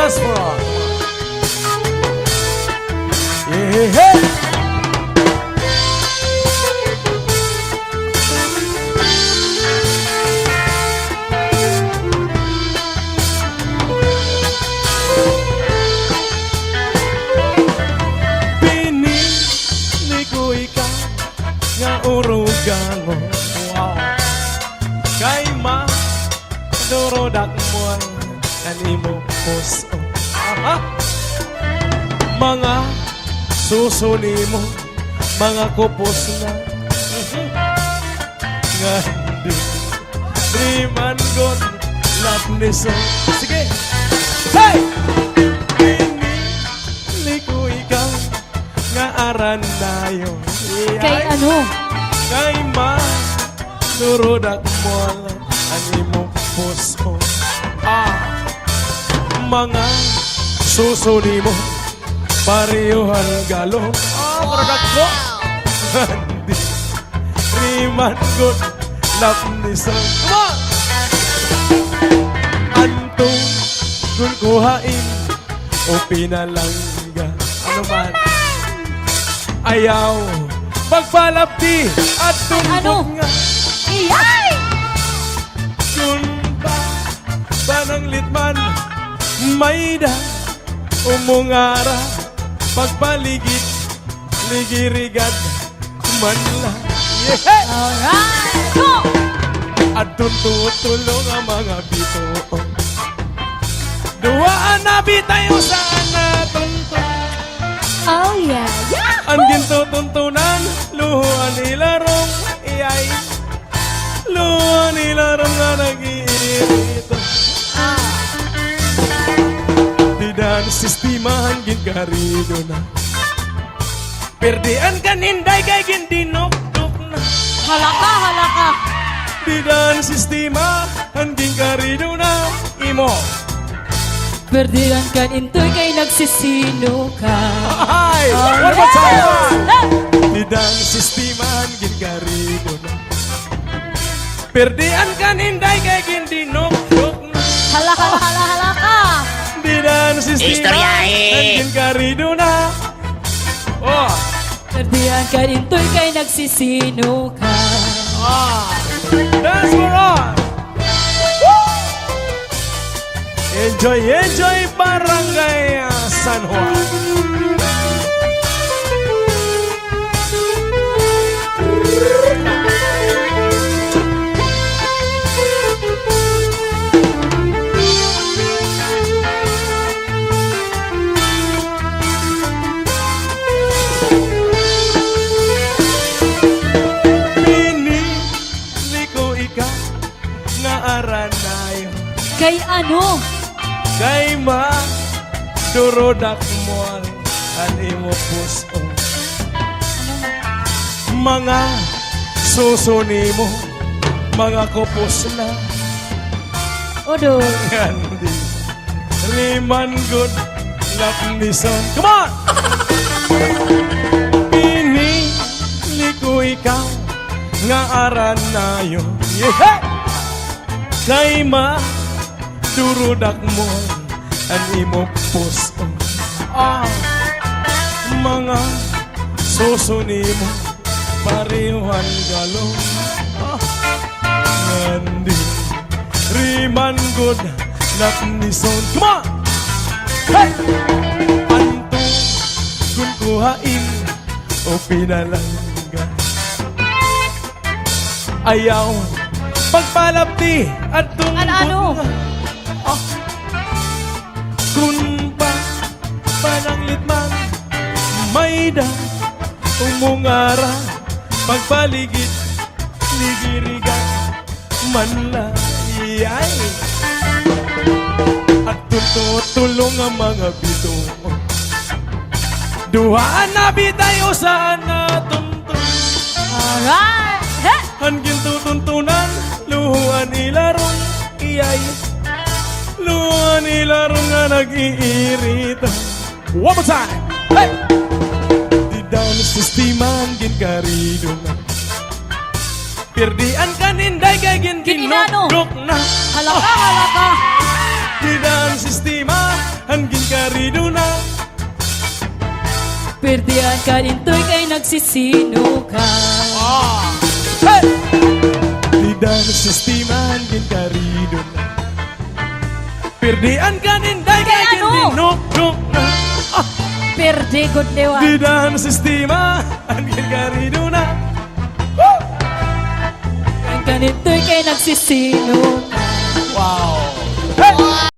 Dance floor. Yeah. Pinili ko ikaw nga urugan mo. Wow. Kay ma durodak mo ang kanimo puso. Aha. Mga susuni mo, mga kupos na nga di man gon love ni so. Sige. Hey! Pinili ko ikaw nga aran dayo. Kay ano? Kay ma durodak mo ang imong puso. Mga susuni mo, pariyuhan galong. Product mo. Hindi riman good love ni song. Come on! Antong kung kuhain o pinalangga. Ano man? Ayaw pagpalapti at tumbok nga. Iyay! Kung banang litman may da umungara pagpaligid ligirigad manla. Yeah! Alright! Go! At tutulong ang mga bito. Duwaan na bitayo sana tuntun. Oh yeah! Yeah! Ang gintutuntunan luhuan nilarong iyay. Luhuan nilarong nga nag-iirito. Dan sistimahan gingkarido na perdian kan inday kay gindinok-dok na. Halaka, halaka! Di dan sistimahan gingkarido na imo. Perdigan kan intoy kay nagsisino ka. Ay! What about time? Di dan sistimahan gingkarido na perdian kan inday kay gindinok-dok na. Halaka, halaka! Di dan sistimahan gingkarido na. Oh! Perdigan kan intoy kay nagsisino ka. Dance for all! Enjoy, enjoy Barangay San Juan. Pinili ko ikaw nga aranayo. Kay ano? Kay ma durodak mo ang imo puso. Mga susuni mo, mga kupos na Odo. ngandi riman good love ni son. Come on! Pinili ko ikaw nga aranayo. Yeah! Kay ma durodak mo ang imo puso. Mga susuni mo, parihan galong. Ngandi riman good love ni son. Come on! Hey! Antong kung kuhain o pinalangga. Ayaw pagpalapti at tumbok Ano? kung panang litman may da umungara pagpaligid ligirigan manlayay at tutulong ang mga bito. Duhaan na bitayo sana tuntun. Alright! Hey! Hanggang tutuntunan luhuan ilarong iyay. Luhuan ilarong nga nag-iirita. One more time! Hey! Di daw sistiman ginkarido na pirdian kaninday kay Gininano? ginkinok na. Halaka, halaka! Di daw sistema ang Perdian ka dintoy kay nagsisino ka. Di dan sistiman gingkarido na. Perdian ka ninday kay Kay ano? gintinok na. Perde good dewa. Di dan sistiman gingkarido na. Perdian ka dintoy kay nagsisino ka. Wow.